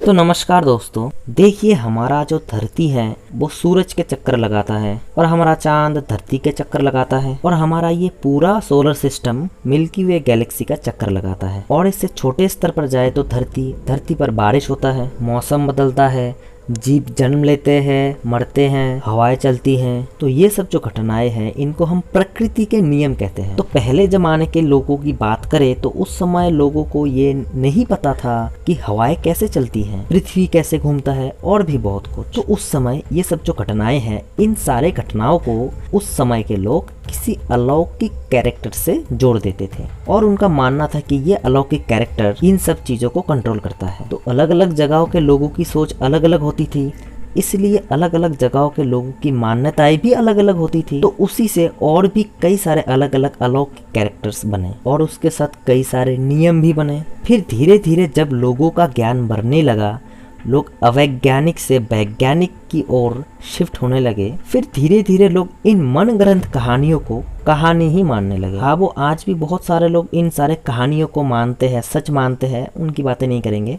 तो नमस्कार दोस्तों, देखिए हमारा जो धरती है वो सूरज के चक्कर लगाता है और हमारा चांद धरती के चक्कर लगाता है और हमारा ये पूरा सोलर सिस्टम मिल्की वे गैलेक्सी का चक्कर लगाता है। और इससे छोटे स्तर पर जाए तो धरती पर बारिश होता है, मौसम बदलता है, जीव जन्म लेते हैं, मरते हैं, हवाएं चलती हैं। तो ये सब जो घटनाएं हैं इनको हम प्रकृति के नियम कहते हैं। तो पहले जमाने के लोगों की बात करें तो उस समय लोगों को ये नहीं पता था कि हवाएं कैसे चलती हैं, पृथ्वी कैसे घूमता है और भी बहुत कुछ। तो उस समय ये सब जो घटनाएं हैं, इन सारे घटनाओं को उस समय के लोग किसी अलौकिक कैरेक्टर से जोड़ देते थे और उनका मानना था कि ये अलौकिक कैरेक्टर इन सब चीजों को कंट्रोल करता है। तो अलग अलग जगहों के लोगों की सोच अलग अलग होती थी, इसलिए अलग अलग जगहों के लोगों की मान्यताएं भी अलग अलग होती थी। तो उसी से और भी कई सारे अलग अलग अलौकिक कैरेक्टर्स बने और उसके साथ कई सारे नियम भी बने। फिर धीरे धीरे जब लोगों का ज्ञान बढ़ने लगा, लोग अवैज्ञानिक से वैज्ञानिक की ओर शिफ्ट होने लगे। फिर धीरे धीरे लोग इन मनगढ़ंत कहानियों को कहानी ही मानने लगे। हाँ, वो आज भी बहुत सारे लोग इन सारे कहानियों को मानते हैं, सच मानते हैं, उनकी बातें नहीं करेंगे।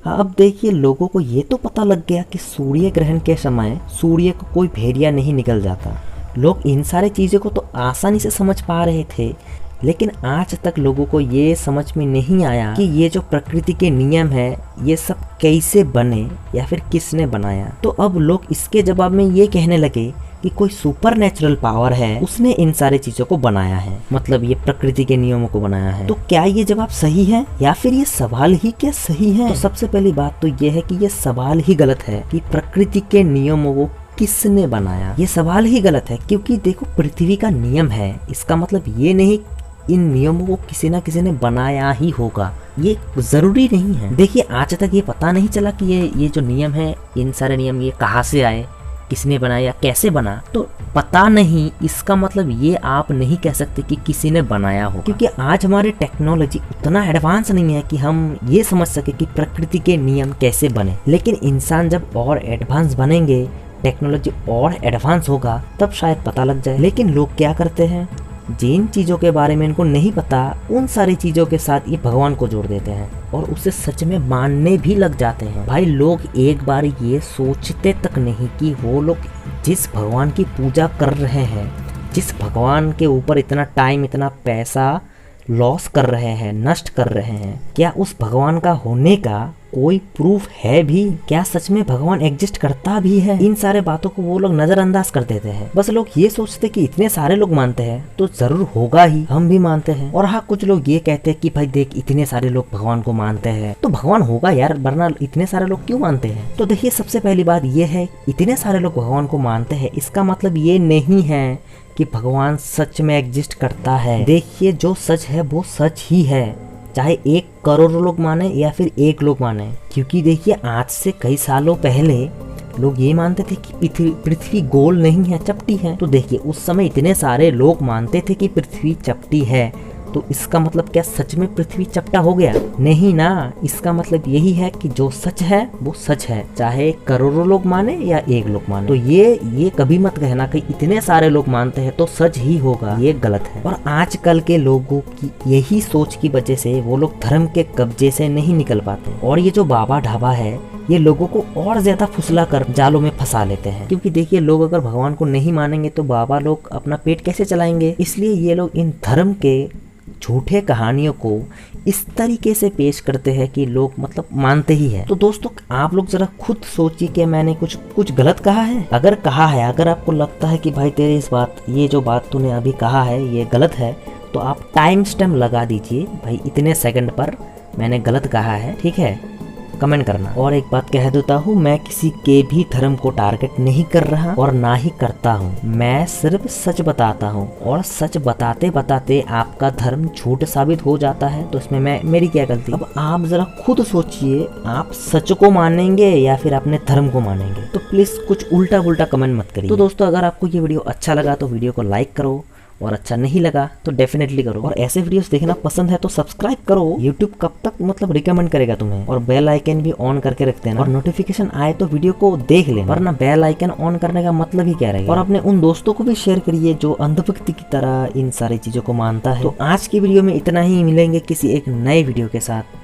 हाँ, अब देखिए लोगों को ये तो पता लग गया कि सूर्य ग्रहण के समय सूर्य को कोई भेड़िया नहीं निकल जाता। लोग इन सारी चीज़ों को तो आसानी से समझ पा रहे थे, लेकिन आज तक लोगों को ये समझ में नहीं आया कि ये जो प्रकृति के नियम है ये सब कैसे बने या फिर किसने बनाया। तो अब लोग इसके जवाब में ये कहने लगे कि कोई सुपर नेचुरल पावर है, उसने इन सारी चीजों को बनाया है, मतलब ये प्रकृति के नियमों को बनाया है। तो क्या ये जवाब सही है या फिर ये सवाल ही क्या सही है? तो सबसे पहली बात तो ये है कि ये सवाल ही गलत है कि प्रकृति के नियमों को किसने बनाया। ये सवाल ही गलत है, क्योंकि देखो पृथ्वी का नियम है, इसका मतलब ये नहीं इन नियमों को किसी ना किसी ने बनाया ही होगा, ये जरूरी नहीं है। देखिए आज तक ये पता नहीं चला कि ये जो नियम है, इन सारे नियम ये कहाँ से आए, किसने बनाया, कैसे बना। तो पता नहीं इसका मतलब ये आप नहीं कह सकते कि किसी ने बनाया हो, क्योंकि आज हमारी टेक्नोलॉजी उतना एडवांस नहीं है कि हम ये समझ सके कि प्रकृति के नियम कैसे बने। लेकिन इंसान जब और एडवांस बनेंगे, टेक्नोलॉजी और एडवांस होगा, तब शायद पता लग जाए। लेकिन लोग क्या करते हैं, जिन चीज़ों के बारे में इनको नहीं पता, उन सारी चीज़ों के साथ ये भगवान को जोड़ देते हैं और उसे सच में मानने भी लग जाते हैं। भाई लोग एक बार ये सोचते तक नहीं कि वो लोग जिस भगवान की पूजा कर रहे हैं, जिस भगवान के ऊपर इतना टाइम, इतना पैसा लॉस कर रहे हैं, नष्ट कर रहे हैं, क्या उस भगवान का होने का कोई प्रूफ है भी? क्या सच में भगवान एग्जिस्ट करता भी है? इन सारे बातों को वो लोग नजरअंदाज कर देते हैं। बस लोग ये सोचते कि इतने सारे लोग मानते हैं तो जरूर होगा ही, हम भी मानते हैं। और हाँ, कुछ लोग ये कहते हैं कि भाई देख, इतने सारे लोग भगवान को मानते हैं तो भगवान होगा यार, वरना इतने सारे लोग क्यों मानते हैं? तो देखिए सबसे पहली बात ये है, इतने सारे लोग भगवान को मानते हैं इसका मतलब ये नहीं है कि भगवान सच में एग्जिस्ट करता है। देखिए जो सच है वो सच ही है, चाहे 1 करोड़ लोग माने या फिर 1 लोग माने। क्योंकि देखिए आज से कई सालों पहले लोग ये मानते थे कि पृथ्वी गोल नहीं है, चपटी है। तो देखिए उस समय इतने सारे लोग मानते थे कि पृथ्वी चपटी है, तो इसका मतलब क्या सच में पृथ्वी चपटा हो गया? नहीं ना, इसका मतलब यही है कि जो सच है वो सच है, चाहे करोड़ों लोग माने या 1 लोग माने। तो ये कभी मत कहना कि इतने सारे लोग मानते हैं तो सच ही होगा, ये गलत है। और आजकल के लोगों की यही सोच की वजह से वो लोग धर्म के कब्जे से नहीं निकल पाते और ये जो बाबा ढाबा है ये लोगों को और ज्यादा फुसला कर जालों में फंसा लेते हैं। क्योंकि देखिए लोग अगर भगवान को नहीं मानेंगे तो बाबा लोग अपना पेट कैसे चलाएंगे? इसलिए ये लोग इन धर्म के झूठे कहानियों को इस तरीके से पेश करते हैं कि लोग मतलब मानते ही है। तो दोस्तों आप लोग जरा खुद सोचिए कि मैंने कुछ गलत कहा है? अगर कहा है, अगर आपको लगता है कि भाई तेरे ये जो बात तूने अभी कहा है ये गलत है, तो आप टाइम स्टैम्प लगा दीजिए भाई, इतने सेकंड पर मैंने गलत कहा है, ठीक है? कमेंट करना। और एक बात कह देता हूँ, मैं किसी के भी धर्म को टारगेट नहीं कर रहा और ना ही करता हूँ। मैं सिर्फ सच बताता हूँ और सच बताते बताते आपका धर्म झूठ साबित हो जाता है तो इसमें मेरी क्या गलती? अब आप जरा खुद सोचिए, आप सच को मानेंगे या फिर अपने धर्म को मानेंगे? तो प्लीज कुछ उल्टा पुल्टा कमेंट मत करिए। तो दोस्तों अगर आपको ये वीडियो अच्छा लगा तो वीडियो को लाइक करो और अच्छा नहीं लगा तो डेफिनेटली करो। और ऐसे वीडियोस देखना पसंद है तो सब्सक्राइब करो। यूट्यूब कब तक मतलब रिकमेंड करेगा तुम्हें। और बेल आइकन भी ऑन करके रखते हैं और नोटिफिकेशन आए तो वीडियो को देख लेना, वरना बेल आइकन ऑन करने का मतलब ही क्या रहेगा। और अपने उन दोस्तों को भी शेयर करिए जो अंधभक्ति की तरह इन सारी चीजों को मानता है। तो आज की वीडियो में इतना ही, मिलेंगे किसी एक नए वीडियो के साथ।